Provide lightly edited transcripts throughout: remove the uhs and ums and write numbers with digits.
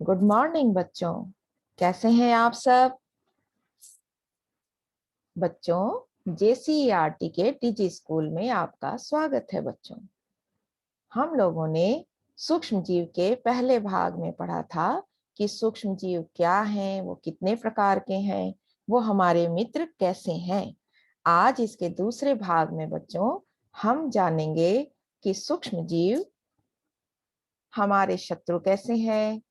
Good morning बच्चों। कैसे हैं आप सब बच्चों? JCERT के टीजी स्कूल में आपका स्वागत है बच्चों। हम लोगों ने सूक्ष्म जीव के पहले भाग में पढ़ा था कि सूक्ष्म जीव क्या हैं, वो कितने प्रकार के हैं, वो हमारे मित्र कैसे हैं। आज इसके दूसरे भाग में बच्चों हम जानेंगे कि सूक्ष्म जीव हमारे शत्रु कैसे हैं,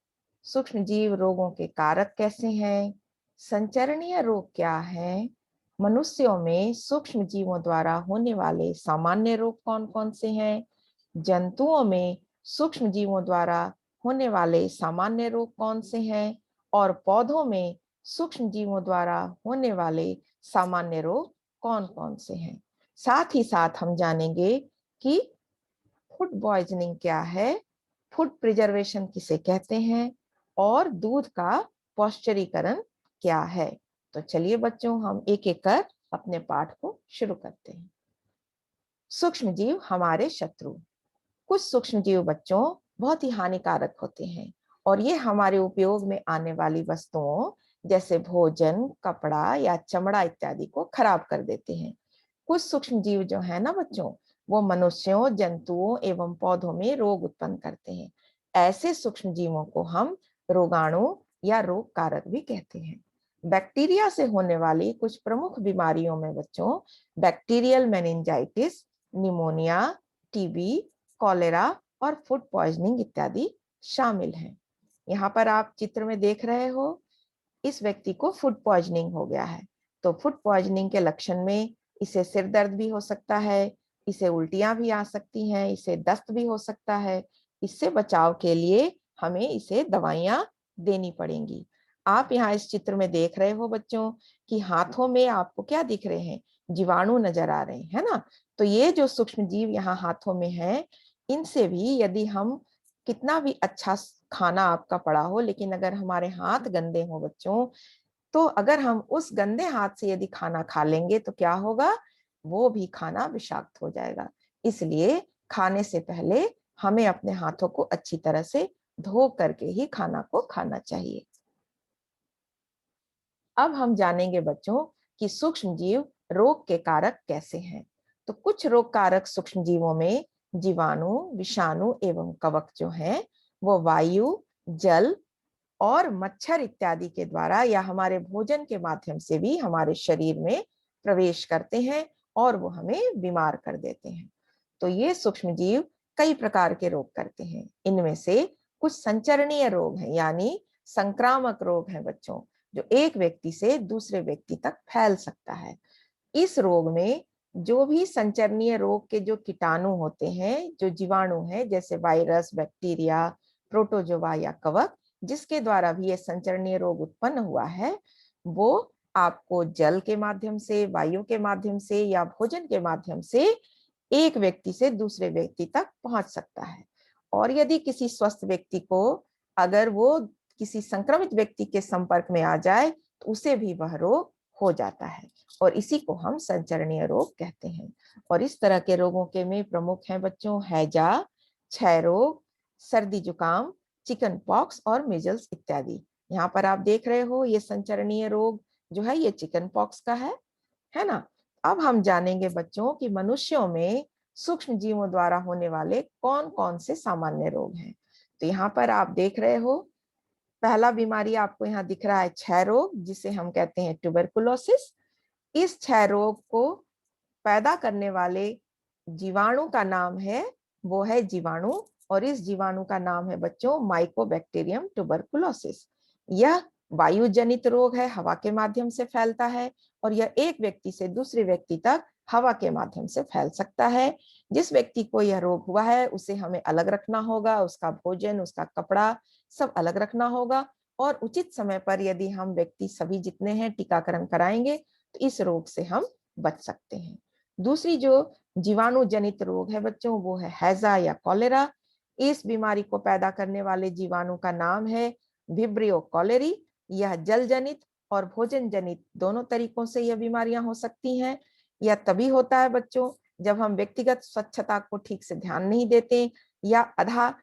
सूक्ष्म जीव रोगों के कारक कैसे हैं, संचरणीय रोग क्या है, मनुष्यों में सूक्ष्म जीवों द्वारा होने वाले सामान्य रोग कौन कौन से हैं, जंतुओं में सूक्ष्म जीवों द्वारा होने वाले सामान्य रोग कौन से हैं, और पौधों में सूक्ष्म जीवों द्वारा होने वाले सामान्य रोग कौन कौन से हैं। साथ ही साथ हम जानेंगे कि फूड पॉइजनिंग क्या है, फूड प्रिजर्वेशन किसे कहते हैं, और दूध का पौष्टिरीकरण क्या है। तो चलिए बच्चों, हम एक एक कर अपने पाठ को शुरू करते हैं। सूक्ष्म जीव हमारे शत्रु। कुछ सूक्ष्म जीव बच्चों बहुत ही हानिकारक होते हैं और ये हमारे उपयोग में आने वाली वस्तुओं जैसे भोजन, कपड़ा या चमड़ा इत्यादि को खराब कर देते हैं। कुछ सूक्ष्म जीव जो है ना बच्चों, वो मनुष्यों, जंतुओं एवं पौधों में रोग उत्पन्न करते हैं। ऐसे सूक्ष्म जीवों को हम रोगाणु या रोग कारक भी कहते हैं। बैक्टीरिया से होने वाली कुछ प्रमुख बीमारियों में बच्चों bacterial meningitis, pneumonia, TB, cholera और फूड पॉइजनिंग इत्यादि शामिल हैं। यहाँ पर आप चित्र में देख रहे हो, इस व्यक्ति को फूड पॉइजनिंग हो गया है। तो फूड पॉइजनिंग के लक्षण में इसे सिर दर्द भी हो सकता है, इसे उल्टियां भी आ सकती हैं, इसे दस्त भी हो सकता है। इससे बचाव के लिए हमें इसे दवाइयां देनी पड़ेंगी। आप यहाँ इस चित्र में देख रहे हो बच्चों कि हाथों में आपको क्या दिख रहे हैं? जीवाणु नजर आ रहे हैं, है ना। तो ये जो सूक्ष्म जीव यहाँ हाथों में है, इनसे भी यदि हम कितना भी अच्छा खाना आपका पड़ा हो, लेकिन अगर हमारे हाथ गंदे हो बच्चों, तो अगर हम उस गंदे हाथ से यदि खाना खा लेंगे तो क्या होगा? वो भी खाना विषाक्त हो जाएगा। इसलिए खाने से पहले हमें अपने हाथों को अच्छी तरह से धो करके ही खाना को खाना चाहिए। अब हम जानेंगे बच्चों कि सूक्ष्म जीव रोग के कारक कैसे हैं। तो कुछ रोग कारक सूक्ष्म जीवों में जीवाणु, विषाणु एवं कवक जो हैं, वो वायु, जल और मच्छर इत्यादि के द्वारा या हमारे भोजन के माध्यम से भी हमारे शरीर में प्रवेश करते हैं और वो हमें बीमार कर देते हैं। तो ये सूक्ष्म जीव कई प्रकार के रोग करते हैं। इनमें से कुछ संचरणीय रोग हैं, यानी संक्रामक रोग हैं बच्चों, जो एक व्यक्ति से दूसरे व्यक्ति तक फैल सकता है। इस रोग में जो भी संचरणीय रोग के जो कीटाणु होते हैं, जो जीवाणु हैं, जैसे वायरस, बैक्टीरिया, प्रोटोजोआ या कवक, जिसके द्वारा भी ये संचरणीय रोग उत्पन्न हुआ है, वो आपको जल के माध्यम से, वायु के माध्यम से या भोजन के माध्यम से एक व्यक्ति से दूसरे व्यक्ति तक पहुंच सकता है। और यदि किसी स्वस्थ व्यक्ति को अगर वो किसी संक्रमित व्यक्ति के संपर्क में आ जाए तो उसे भी वह रोग हो जाता है, और इसी को हम संचरणीय रोग कहते हैं। और इस तरह के रोगों के में प्रमुख हैं बच्चों हैजा, क्षय रोग, सर्दी जुकाम, चिकन पॉक्स और मिजल्स इत्यादि। यहाँ पर आप देख रहे हो ये संचरणीय रोग जो है ये चिकन पॉक्स का है ना। अब हम जानेंगे बच्चों कि मनुष्यों में सूक्ष्म जीवों द्वारा होने वाले कौन कौन से सामान्य रोग हैं। तो यहाँ पर आप देख रहे हो, पहला बीमारी आपको यहाँ दिख रहा है क्षय रोग, जिसे हम कहते हैं ट्यूबरकुलोसिस। इस क्षय रोग को पैदा करने वाले जीवाणु का नाम है, वो है जीवाणु, और इस जीवाणु का नाम है बच्चों माइकोबैक्टीरियम ट्यूबरकुलोसिस। यह वायु जनित रोग है, हवा के माध्यम से फैलता है, और यह एक व्यक्ति से दूसरे व्यक्ति तक हवा के माध्यम से फैल सकता है। जिस व्यक्ति को यह रोग हुआ है उसे हमें अलग रखना होगा, उसका भोजन, उसका कपड़ा सब अलग रखना होगा, और उचित समय पर यदि हम व्यक्ति सभी जितने हैं टीकाकरण कराएंगे तो इस रोग से हम बच सकते हैं। दूसरी जो जीवाणु जनित रोग है बच्चों, वो है हैजा या कॉलेरा। इस बीमारी को पैदा करने वाले जीवाणु का नाम है विब्रियो कॉलेरी। यह जल जनित और भोजन जनित दोनों तरीकों से यह बीमारियां हो सकती हैं। यह तभी होता है बच्चों जब हम व्यक्तिगत स्वच्छता को ठीक से ध्यान नहीं देते, या आधा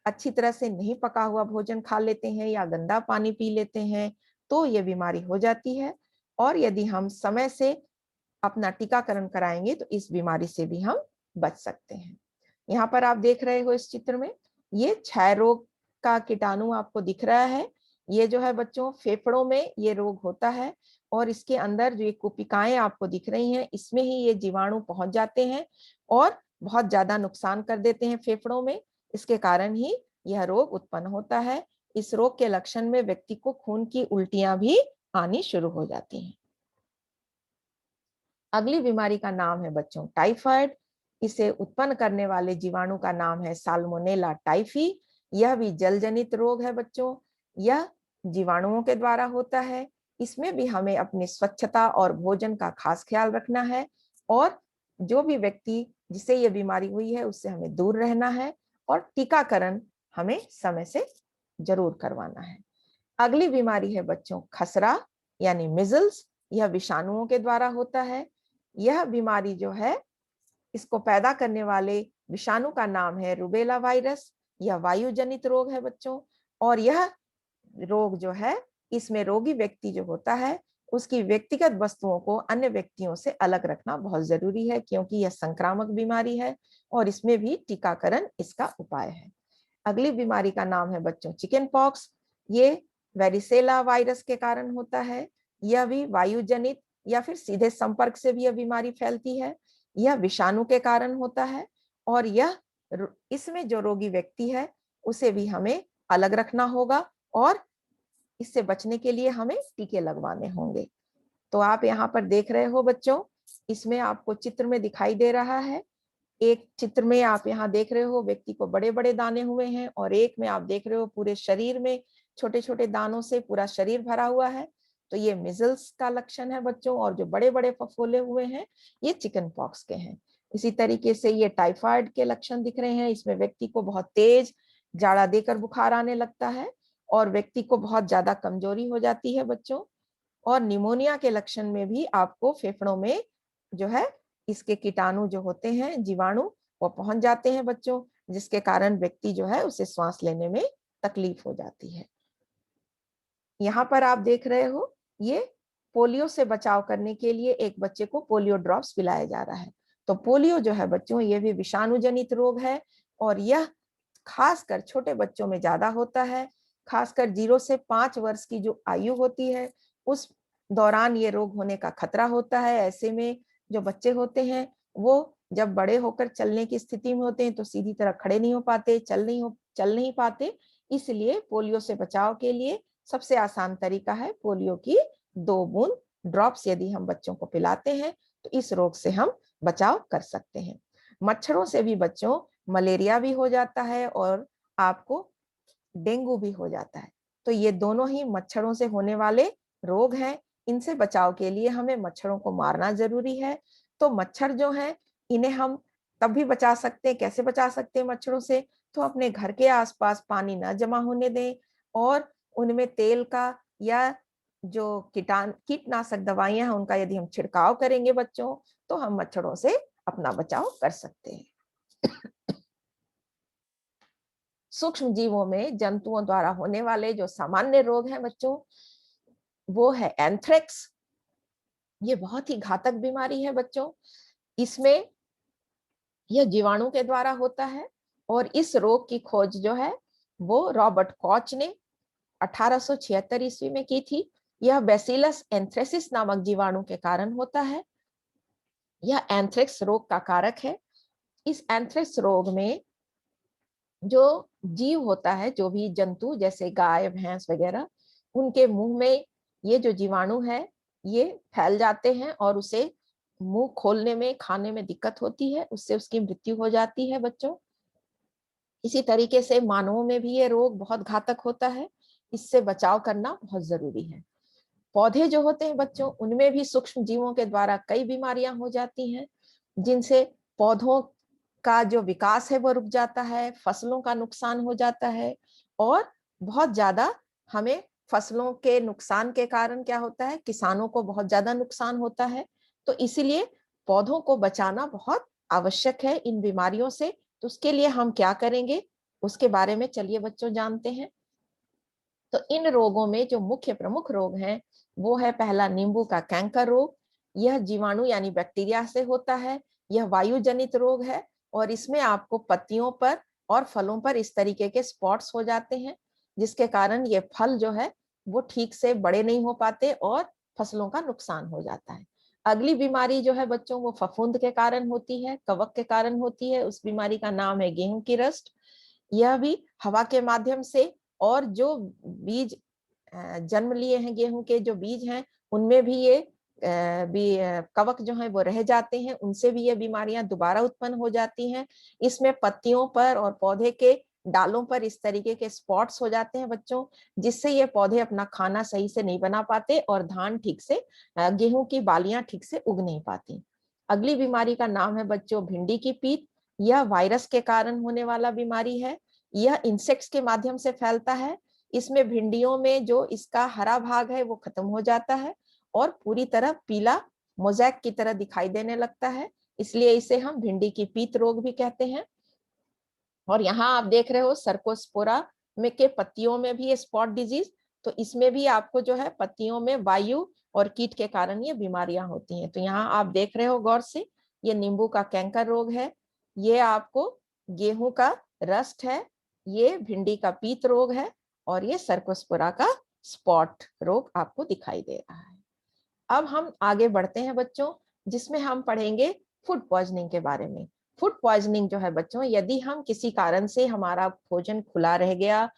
अच्छी तरह से नहीं पका हुआ भोजन खा लेते हैं या गंदा पानी पी लेते हैं तो ये बीमारी हो जाती है। और यदि हम समय से अपना टीकाकरण कराएंगे तो इस बीमारी से भी हम बच सकते हैं। यहाँ पर आप देख रहे हो इस चित्र में ये क्षय रोग का कीटाणु आपको दिख रहा है। ये जो है बच्चों फेफड़ों में ये रोग होता है और इसके अंदर जो ये कुपिकाएं आपको दिख रही हैं इसमें ही ये जीवाणु पहुंच जाते हैं और बहुत ज्यादा नुकसान कर देते हैं फेफड़ों में। इसके कारण ही यह रोग उत्पन्न होता है। इस रोग के लक्षण में व्यक्ति को खून की उल्टियां भी आनी शुरू हो जाती हैं। अगली बीमारी का नाम है बच्चों टाइफाइड। इसे उत्पन्न करने वाले जीवाणु का नाम है साल्मोनेला टाइफी। यह भी जल जनित रोग है बच्चों। यह जीवाणुओं के द्वारा होता है। इसमें भी हमें अपनी स्वच्छता और भोजन का खास ख्याल रखना है और जो भी व्यक्ति जिसे यह बीमारी हुई है उससे हमें दूर रहना है और टीकाकरण हमें समय से जरूर करवाना है। अगली बीमारी है बच्चों खसरा यानी मिजल्स। यह विषाणुओं के द्वारा होता है। यह बीमारी जो है इसको पैदा करने वाले विषाणु का नाम है रूबेला वायरस। यह वायु जनित रोग है बच्चों और यह रोग जो है इसमें रोगी व्यक्ति जो होता है उसकी व्यक्तिगत वस्तुओं को अन्य व्यक्तियों से अलग रखना बहुत जरूरी है क्योंकि यह संक्रामक बीमारी है और इसमें भी टीकाकरण इसका उपाय है। अगली बीमारी का नाम है बच्चों चिकन पॉक्स। ये वेरिसेला वायरस के कारण होता है। यह भी वायु जनित या फिर सीधे संपर्क से भी यह बीमारी फैलती है। यह विषाणु के कारण होता है और यह इसमें जो रोगी व्यक्ति है उसे भी हमें अलग रखना होगा और इससे बचने के लिए हमें टीके लगवाने होंगे। तो आप यहाँ पर देख रहे हो बच्चों इसमें आपको चित्र में दिखाई दे रहा है। एक चित्र में आप यहाँ देख रहे हो व्यक्ति को बड़े बड़े दाने हुए हैं और एक में आप देख रहे हो पूरे शरीर में छोटे छोटे दानों से पूरा शरीर भरा हुआ है। तो ये मिजल्स का लक्षण है बच्चों और जो बड़े बड़े फफोले हुए हैं ये चिकन पॉक्स के हैं। इसी तरीके से ये टाइफाइड के लक्षण दिख रहे हैं। इसमें व्यक्ति को बहुत तेज जाड़ा देकर बुखार आने लगता है और व्यक्ति को बहुत ज्यादा कमजोरी हो जाती है बच्चों। और निमोनिया के लक्षण में भी आपको फेफड़ों में जो है इसके कीटाणु जो होते हैं जीवाणु वो पहुंच जाते हैं बच्चों जिसके कारण व्यक्ति जो है उसे श्वास लेने में तकलीफ हो जाती है। यहाँ पर आप देख रहे हो ये पोलियो से बचाव करने के लिए एक बच्चे को पोलियो ड्रॉप्स पिलाया जा रहा है। तो पोलियो जो है बच्चों ये भी विषाणु जनित रोग है और यह खासकर छोटे बच्चों में ज्यादा होता है। खासकर 0 से 5 वर्ष की जो आयु होती है उस दौरान ये रोग होने का खतरा होता है। ऐसे में जो बच्चे होते हैं वो जब बड़े होकर चलने की स्थिति में होते हैं तो सीधी तरह खड़े नहीं हो पाते, चल नहीं पाते। इसलिए पोलियो से बचाव के लिए सबसे आसान तरीका है पोलियो की 2 बूंद ड्रॉप्स यदि हम बच्चों को पिलाते हैं तो इस रोग से हम बचाव कर सकते हैं। मच्छरों से भी बच्चों मलेरिया भी हो जाता है और आपको डेंगू भी हो जाता है। तो ये दोनों ही मच्छरों से होने वाले रोग हैं। इनसे बचाव के लिए हमें मच्छरों को मारना जरूरी है। तो मच्छर जो हैं इन्हें हम तब भी बचा सकते हैं। कैसे बचा सकते हैं मच्छरों से? तो अपने घर के आसपास पानी ना जमा होने दें और उनमें तेल का या जो कीटनाशक दवाइयां हैं उनका यदि हम छिड़काव करेंगे बच्चों तो हम मच्छरों से अपना बचाव कर सकते हैं। सूक्ष्म जीवों में जंतुओं द्वारा होने वाले जो सामान्य रोग हैं बच्चों वो है एंथ्रेक्स। ये बहुत ही घातक बीमारी है बच्चों। इसमें यह जीवाणु के द्वारा होता है और इस रोग की खोज जो है वो रॉबर्ट कॉच ने 1876 ईस्वी में की थी। यह बैसिलस एंथ्रेसिस नामक जीवाणु के कारण होता है। यह एंथ्रेक्स रोग का कारक है। इस एंथ्रेक्स रोग में जो जीव होता है जो भी जंतु जैसे गाय भैंस वगैरह उनके मुंह में ये जो जीवाणु है ये फैल जाते हैं और उसे मुंह खोलने में खाने में दिक्कत होती है, उससे उसकी मृत्यु हो जाती है बच्चों। इसी तरीके से मानवों में भी ये रोग बहुत घातक होता है। इससे बचाव करना बहुत जरूरी है। पौधे जो होते हैं बच्चों उनमें भी सूक्ष्म जीवों के द्वारा कई बीमारियां हो जाती हैं जिनसे पौधों का जो विकास है वो रुक जाता है, फसलों का नुकसान हो जाता है और बहुत ज्यादा हमें फसलों के नुकसान के कारण क्या होता है किसानों को बहुत ज्यादा नुकसान होता है। तो इसीलिए पौधों को बचाना बहुत आवश्यक है इन बीमारियों से। तो उसके लिए हम क्या करेंगे? उसके बारे में चलिए बच्चों जानते हैं। तो इन रोगों में जो मुख्य प्रमुख रोग हैं वो है पहला नींबू का कैंकर रोग। यह जीवाणु यानी बैक्टीरिया से होता है। यह वायु जनित रोग है और इसमें आपको पत्तियों पर और फलों पर इस तरीके के स्पॉट्स हो जाते हैं, जिसके कारण ये फल जो है वो ठीक से बड़े नहीं हो पाते और फसलों का नुकसान हो जाता है। अगली बीमारी जो है बच्चों वो फफूंद के कारण होती है, कवक के कारण होती है। उस बीमारी का नाम है गेहूं की रस्ट। यह भी हवा के माध्यम से और जो बीज जन्म लिए हैं, गेहूं के जो बीज हैं उनमें भी ये कवक जो है वो रह जाते हैं, उनसे भी ये बीमारियां दोबारा उत्पन्न हो जाती हैं। इसमें पत्तियों पर और पौधे के डालों पर इस तरीके के स्पॉट्स हो जाते हैं बच्चों, जिससे ये पौधे अपना खाना सही से नहीं बना पाते और धान ठीक से, गेहूं की बालियां ठीक से उग नहीं पाती। अगली बीमारी का नाम है बच्चों भिंडी की पीत। यह वायरस के कारण होने वाला बीमारी है। यह इंसेक्ट्स के माध्यम से फैलता है। इसमें भिंडियों में जो इसका हरा भाग है वो खत्म हो जाता है और पूरी तरह पीला मोज़ैक की तरह दिखाई देने लगता है, इसलिए इसे हम भिंडी की पीत रोग भी कहते हैं। और यहाँ आप देख रहे हो सर्कोस्पोरा में के पत्तियों में भी ये स्पॉट डिजीज। तो इसमें भी आपको जो है पत्तियों में वायु और कीट के कारण ये बीमारियां होती हैं। तो यहाँ आप देख रहे हो गौर से, ये नींबू का कैंकर रोग है, ये आपको गेहूं का रस्ट है, ये भिंडी का पीत रोग है और ये सर्कोस्पोरा का स्पॉट रोग आपको दिखाई दे रहा है। अब हम आगे बढ़ते हैं बच्चों, जिसमें हम पढ़ेंगे फूड पॉइजनिंग के बारे में। फूड पॉइजनिंग जो है बच्चों, यदि हम किसी कारण से हमारा भोजन खुला रह गया,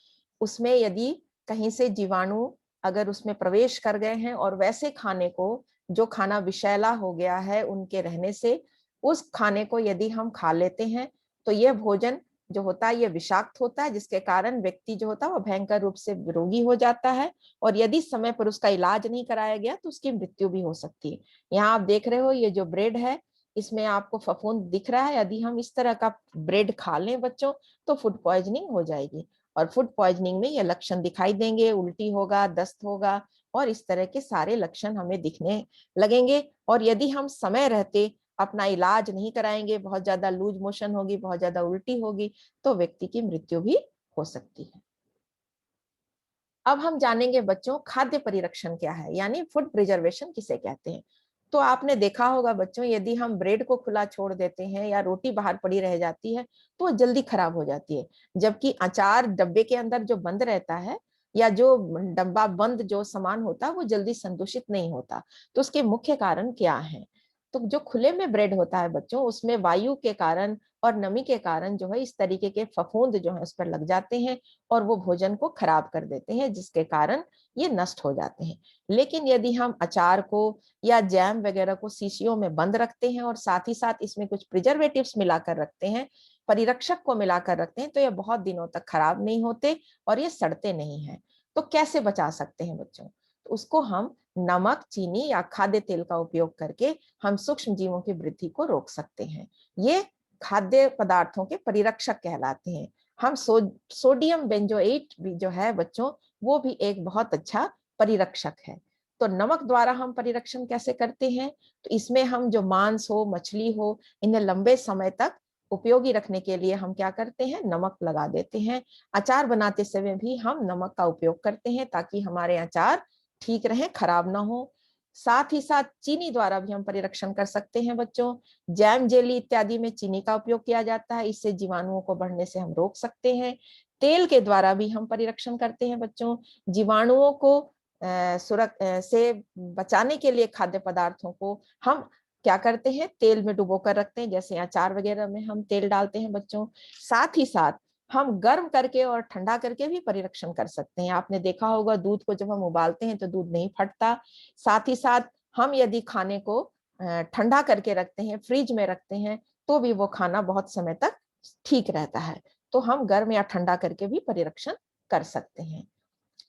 उसमें यदि कहीं से जीवाणु अगर उसमें प्रवेश कर गए हैं और वैसे खाने को, जो खाना विषैला हो गया है उनके रहने से, उस खाने को यदि हम खा लेते हैं तो यह भोजन जो होता है ये विषाक्त होता है, जिसके कारण व्यक्ति जो होता है वो भयंकर रूप से रोगी हो जाता है और यदि समय पर उसका इलाज नहीं कराया गया तो उसकी मृत्यु भी हो सकती है। यहाँ आप देख रहे हो ये जो ब्रेड है इसमें आपको फफूंद दिख रहा है। यदि हम इस तरह का ब्रेड खा लें बच्चों तो फूड पॉइजनिंग हो जाएगी और फूड पॉइजनिंग में ये लक्षण दिखाई देंगे, उल्टी होगा, दस्त होगा और इस तरह के सारे लक्षण हमें दिखने लगेंगे। और यदि हम समय रहते अपना इलाज नहीं कराएंगे, बहुत ज्यादा लूज मोशन होगी, बहुत ज्यादा उल्टी होगी, तो व्यक्ति की मृत्यु भी हो सकती है। अब हम जानेंगे बच्चों खाद्य परिरक्षण क्या है, यानी फूड प्रिजर्वेशन किसे कहते हैं। तो आपने देखा होगा बच्चों, यदि हम ब्रेड को खुला छोड़ देते हैं या रोटी बाहर पड़ी रह जाती है तो वो जल्दी खराब हो जाती है, जबकि अचार डब्बे के अंदर जो बंद रहता है या जो डब्बा बंद जो सामान होता है वो जल्दी संदूषित नहीं होता। तो उसके मुख्य कारण क्या है? तो जो खुले में ब्रेड होता है बच्चों, उसमें वायु के कारण और नमी के कारण जो है इस तरीके के फफूंद जो है उस पर लग जाते हैं और वो भोजन को खराब कर देते हैं, जिसके कारण ये नष्ट हो जाते हैं। लेकिन यदि हम अचार को या जैम वगैरह को शीशियों में बंद रखते हैं और साथ ही साथ इसमें कुछ प्रिजर्वेटिव्स मिलाकर रखते हैं, परिरक्षक को मिलाकर रखते हैं, तो ये बहुत दिनों तक खराब नहीं होते और ये सड़ते नहीं हैं। तो कैसे बचा सकते हैं बच्चों? तो उसको हम नमक, चीनी या खाद्य तेल का उपयोग करके हम सूक्ष्म जीवों की वृद्धि को रोक सकते हैं। ये खाद्य पदार्थों के परिरक्षक कहलाते हैं। हम सोडियम बेंजोएट भी जो है बच्चों, वो भी एक बहुत अच्छा परिरक्षक है। तो नमक द्वारा हम परिरक्षण कैसे करते हैं? तो इसमें हम जो मांस हो, मछली हो, इन्हें लंबे समय तक उपयोगी रखने के लिए हम क्या करते हैं? नमक लगा देते हैं। अचार बनाते समय भी हम नमक का उपयोग करते हैं ताकि हमारे अचार ठीक रहे, खराब ना हो। साथ ही साथ चीनी द्वारा भी हम परिरक्षण कर सकते हैं बच्चों। जैम, जेली इत्यादि में चीनी का उपयोग किया जाता है, इससे जीवाणुओं को बढ़ने से हम रोक सकते हैं। तेल के द्वारा भी हम परिरक्षण करते हैं बच्चों। जीवाणुओं को से बचाने के लिए खाद्य पदार्थों को हम क्या करते हैं? तेल में डुबो कर रखते हैं, जैसे अचार वगैरह में हम तेल डालते हैं बच्चों। साथ ही साथ हम गर्म करके और ठंडा करके भी परिरक्षण कर सकते हैं। आपने देखा होगा दूध को जब हम उबालते हैं तो दूध नहीं फटता। साथ ही साथ हम यदि खाने को ठंडा करके रखते हैं, फ्रिज में रखते हैं, तो भी वो खाना बहुत समय तक ठीक रहता है। तो हम गर्म या ठंडा करके भी परिरक्षण कर सकते हैं।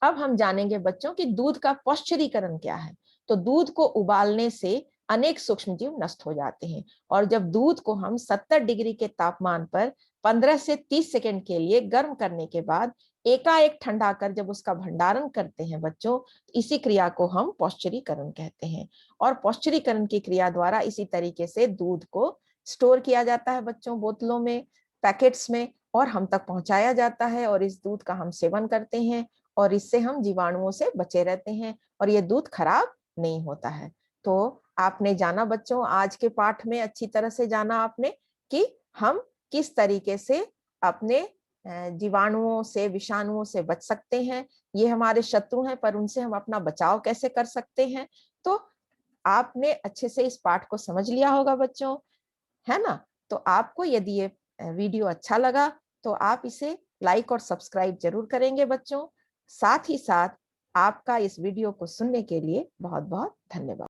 अब हम जानेंगे बच्चों कि दूध का पौष्चरीकरण क्या है। तो दूध को उबालने से अनेक सूक्ष्म जीव नष्ट हो जाते हैं और जब दूध को हम 70 डिग्री के तापमान पर 15 से 30 सेकंड के लिए गर्म करने के बाद एकाएक ठंडा कर जब उसका भंडारण करते हैं बच्चों, इसी क्रिया को हम पौष्चरीकरण कहते हैं। और पौष्चरीकरण की क्रिया द्वारा इसी तरीके से दूध को स्टोर किया जाता है बच्चों, बोतलों में, पैकेट्स में, और हम तक पहुंचाया जाता है और इस दूध का हम सेवन करते हैं और इससे हम जीवाणुओं से बचे रहते हैं और ये दूध खराब नहीं होता है। तो आपने जाना बच्चों, आज के पाठ में अच्छी तरह से जाना आपने कि हम किस तरीके से अपने जीवाणुओं से, विषाणुओं से बच सकते हैं। ये हमारे शत्रु हैं, पर उनसे हम अपना बचाव कैसे कर सकते हैं। तो आपने अच्छे से इस पाठ को समझ लिया होगा बच्चों, है ना। तो आपको यदि ये वीडियो अच्छा लगा तो आप इसे लाइक और सब्सक्राइब जरूर करेंगे बच्चों। साथ ही साथ आपका इस वीडियो को सुनने के लिए बहुत बहुत धन्यवाद।